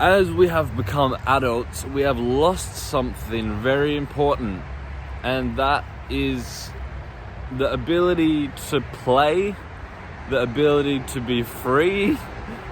as we have become adults, we have lost something very important, and that is the ability to play, the ability to be free,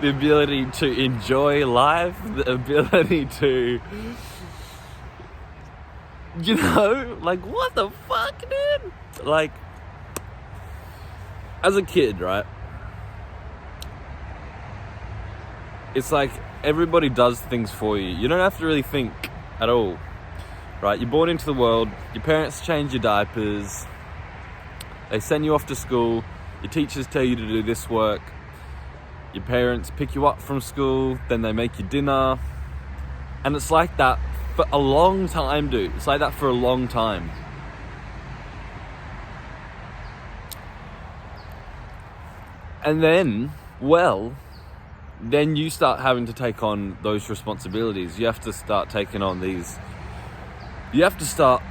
the ability to enjoy life, the ability to, like, what the fuck, dude? Like, as a kid, right? It's like everybody does things for you. You don't have to really think at all, right? You're born into the world, your parents change your diapers, they send you off to school, your teachers tell you to do this work, your parents pick you up from school, then they make you dinner, and it's like that for a long time, dude. It's like that for a long time. And then, then you start having to take on those responsibilities. You have to start taking on these. You have to start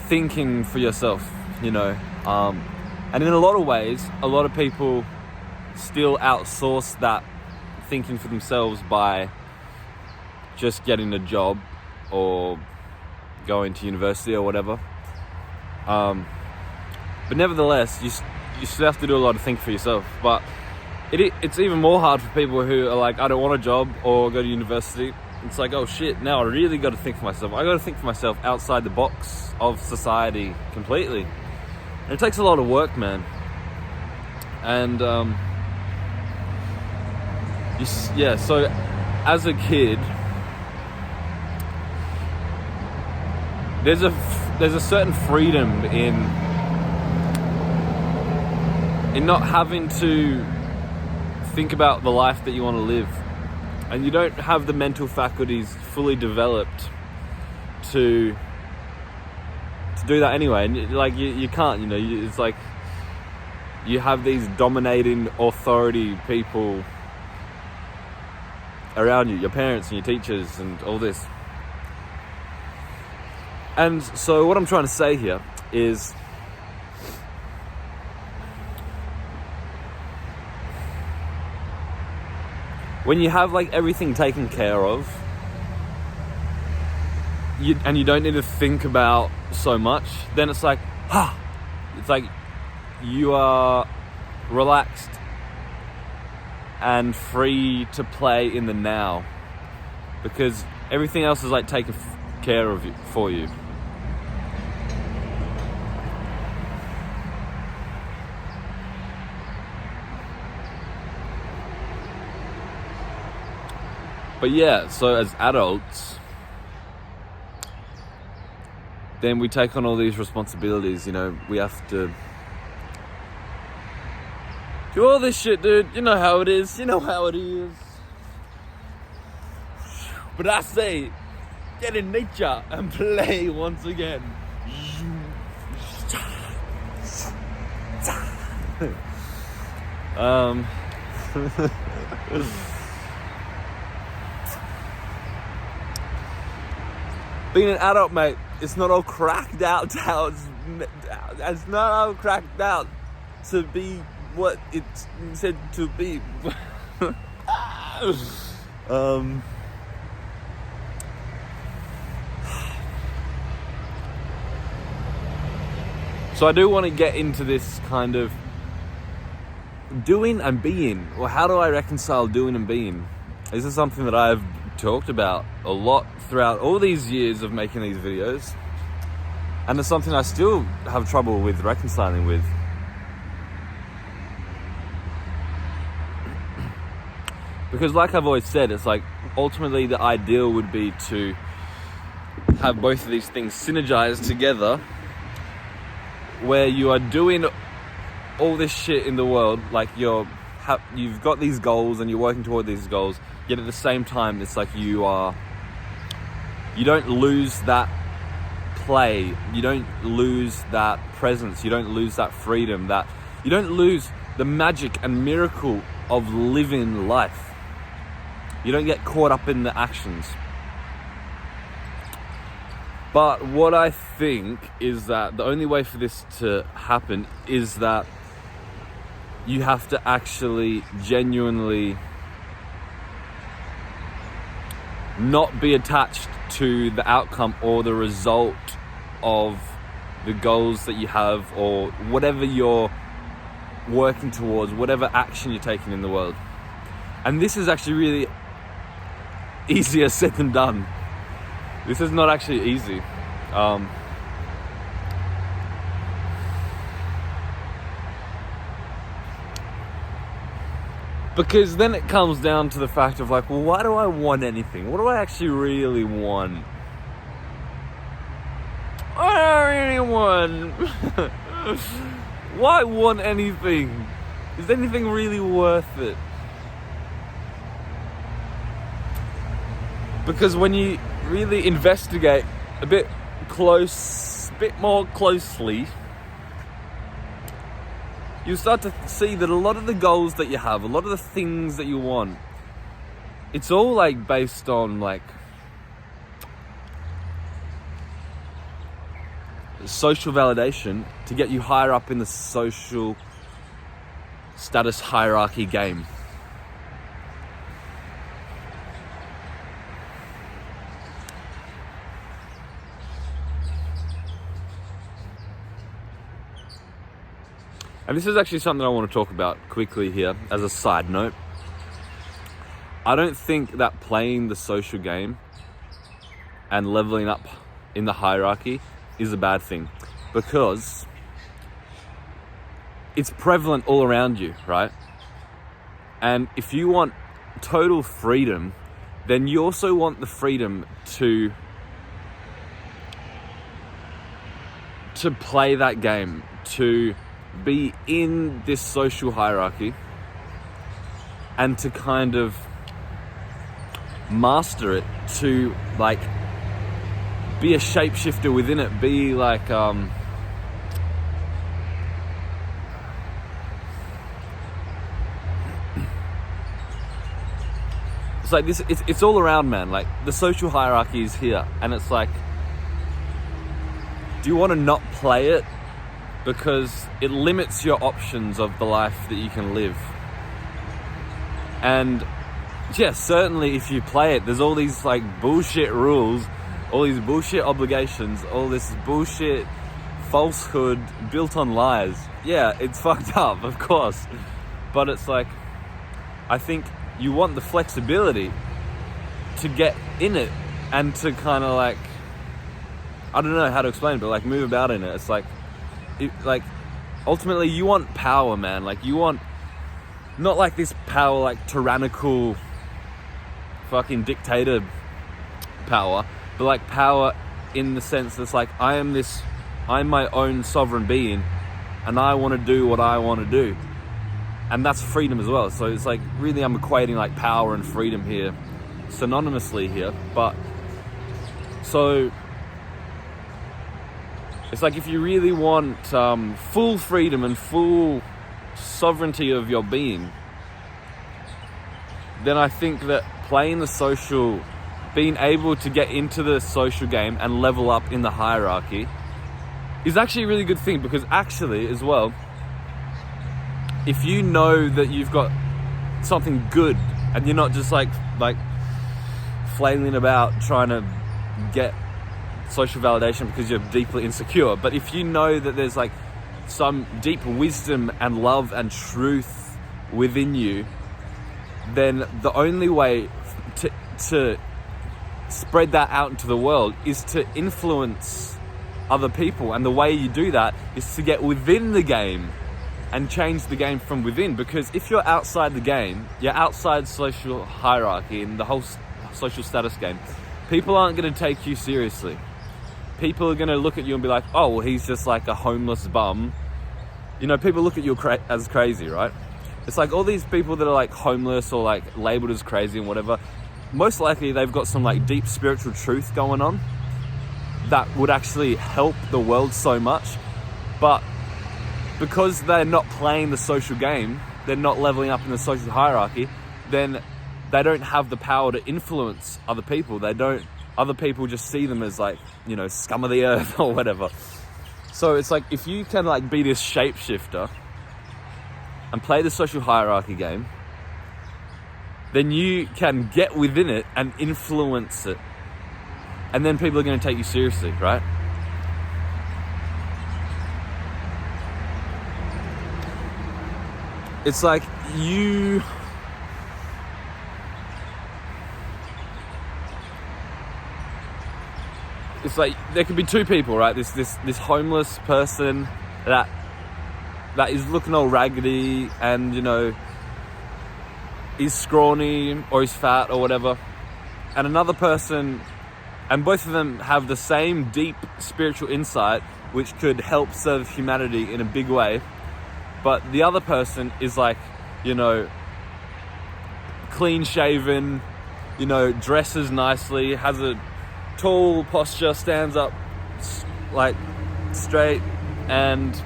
thinking for yourself, And in a lot of ways, a lot of people still outsource that thinking for themselves by just getting a job or going to university or whatever. But nevertheless, you still have to do a lot of thinking for yourself. But it's even more hard for people who are like, I don't want a job or go to university. It's like, oh shit, now I really got to think for myself. I got to think for myself outside the box of society completely. And it takes a lot of work, man. And so as a kid, there's a certain freedom in not having to think about the life that you want to live, and you don't have the mental faculties fully developed to do that anyway. And like you can't, it's like you have these dominating authority people around you, your parents and your teachers and all this. And so what I'm trying to say here is, when you have like everything taken care of, you don't need to think about so much, then it's like, it's like you are relaxed and free to play in the now, because everything else is like taken care of for you. But yeah, so as adults, then we take on all these responsibilities, we have to do all this shit, dude. You know how it is. But I say, get in nature and play once again. Being an adult, mate, it's not all cracked out to it's not all cracked out to be what it's said to be. So I do want to get into this kind of doing and being. Well, how do I reconcile doing and being? This is something that I've talked about a lot throughout all these years of making these videos, and it's something I still have trouble with reconciling with. Because like I've always said, it's like ultimately the ideal would be to have both of these things synergized together, where you are doing all this shit in the world, like you've got these goals and you're working toward these goals, yet at the same time it's like you don't lose that play, you don't lose that presence, you don't lose that freedom, that you don't lose the magic and miracle of living life. You don't get caught up in the actions. But what I think is that the only way for this to happen is that you have to actually genuinely not be attached to the outcome or the result of the goals that you have or whatever you're working towards, whatever action you're taking in the world. And this is actually really easier said than done. This is not actually easy. Because then it comes down to the fact of like, well, why do I want anything? What do I actually really want? What do I really want? Why want anything? Is anything really worth it? Because when you really investigate a bit more closely, you start to see that a lot of the goals that you have, a lot of the things that you want, it's all like based on like social validation to get you higher up in the social status hierarchy game. And this is actually something I want to talk about quickly here as a side note. I don't think that playing the social game and leveling up in the hierarchy is a bad thing, because it's prevalent all around you, right? And if you want total freedom, then you also want the freedom to play that game, to be in this social hierarchy and to kind of master it, to like be a shapeshifter within it, be like it's like this, it's all around, man. Like the social hierarchy is here, and it's like, do you want to not play it? Because it limits your options of the life that you can live. And yeah, certainly if you play it, there's all these like bullshit rules, all these bullshit obligations, all this bullshit falsehood built on lies. Yeah, it's fucked up, of course. But it's like, I think you want the flexibility to get in it and to kind of like, I don't know how to explain it, but like move about in it. It's like, ultimately you want power, man. Like you want not like this power, like tyrannical fucking dictator power, but like power in the sense that's like, I'm my own sovereign being and I want to do what I want to do. And that's freedom as well. So it's like, really I'm equating like power and freedom here synonymously here. But so it's like, if you really want full freedom and full sovereignty of your being, then I think that playing the social, being able to get into the social game and level up in the hierarchy is actually a really good thing. Because actually as well, if you know that you've got something good and you're not just like flailing about trying to get social validation because you're deeply insecure, but if you know that there's like some deep wisdom and love and truth within you, then the only way to spread that out into the world is to influence other people. And the way you do that is to get within the game and change the game from within. Because if you're outside the game, you're outside social hierarchy and the whole social status game, people aren't going to take you seriously. People are going to look at you and be like, oh, well, he's just like a homeless bum. You know, people look at you as crazy, right? It's like all these people that are like homeless or like labeled as crazy and whatever, most likely they've got some like deep spiritual truth going on that would actually help the world so much. But because they're not playing the social game, they're not leveling up in the social hierarchy, then they don't have the power to influence other people. Other people just see them as like, you know, scum of the earth or whatever. So it's like, if you can like be this shapeshifter and play the social hierarchy game, then you can get within it and influence it. And then people are going to take you seriously, right? It's like it's like there could be two people, right? This homeless person that is looking all raggedy and, you know, he's scrawny or he's fat or whatever. And another person, and both of them have the same deep spiritual insight which could help serve humanity in a big way. But the other person is like, you know, clean shaven, you know, dresses nicely, has a tall posture, stands up like straight, and,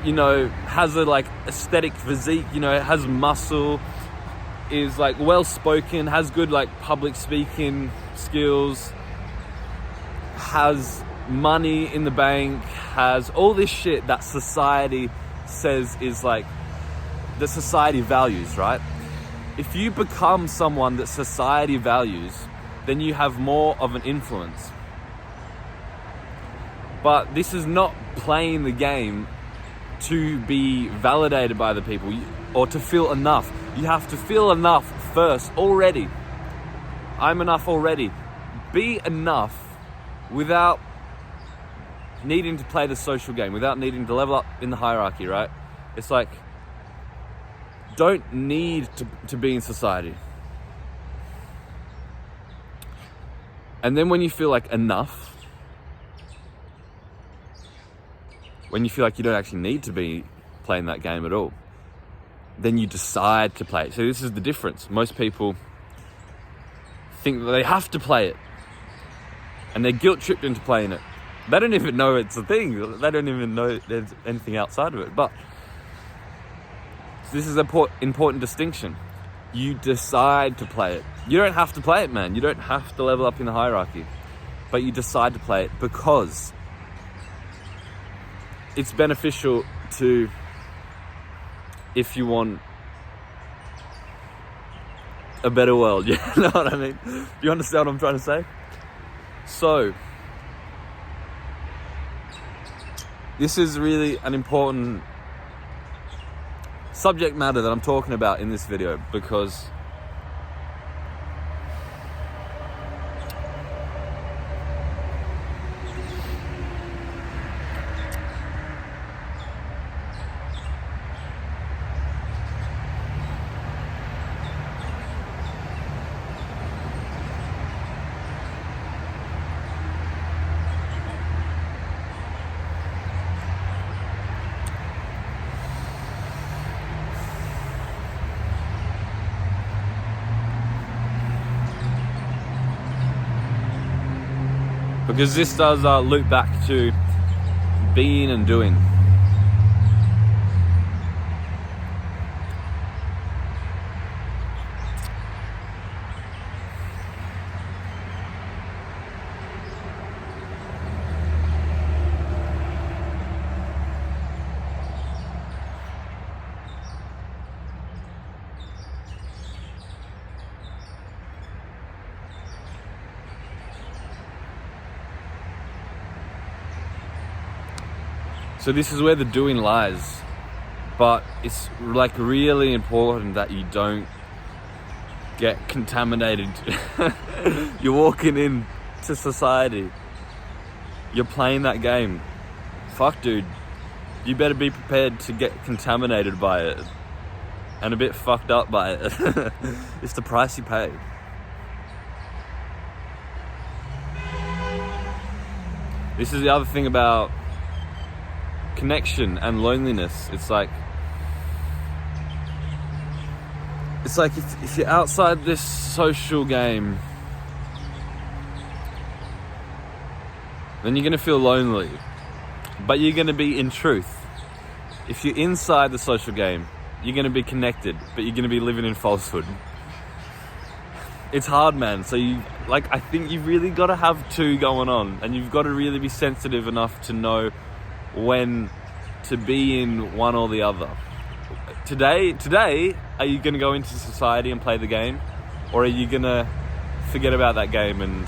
you know, has a like aesthetic physique, you know, has muscle, is like well spoken, has good like public speaking skills, has money in the bank, has all this shit that society says is like, that society values, right? If you become someone that society values, then you have more of an influence. But this is not playing the game to be validated by the people or to feel enough. You have to feel enough first already. I'm enough already. Be enough without needing to play the social game, without needing to level up in the hierarchy, right? It's like, don't need to be in society. And then when you feel like enough, when you feel like you don't actually need to be playing that game at all, then you decide to play it. So this is the difference. Most people think that they have to play it, and they're guilt-tripped into playing it. They don't even know it's a thing. They don't even know there's anything outside of it. But this is an important distinction. You decide to play it. You don't have to play it, man. You don't have to level up in the hierarchy. But you decide to play it because it's beneficial to, if you want a better world. You know what I mean? Do you understand what I'm trying to say? So, this is really an important subject matter that I'm talking about in this video, because this does loop back to being and doing. So this is where the doing lies, but it's like really important that you don't get contaminated. You're walking into society, you're playing that game. Fuck, dude, you better be prepared to get contaminated by it and a bit fucked up by it. It's the price you pay. This is the other thing about connection and loneliness. It's like if you're outside this social game, then you're going to feel lonely, but you're going to be in truth. If you're inside the social game, you're going to be connected, but you're going to be living in falsehood. It's hard, man. So I think you've really got to have two going on, and you've got to really be sensitive enough to know when to be in one or the other, today, are you going to go into society and play the game? Or are you going to forget about that game and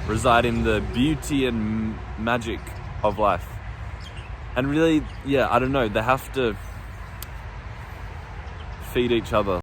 reside in the beauty and magic of life? And really, yeah, I don't know, they have to feed each other.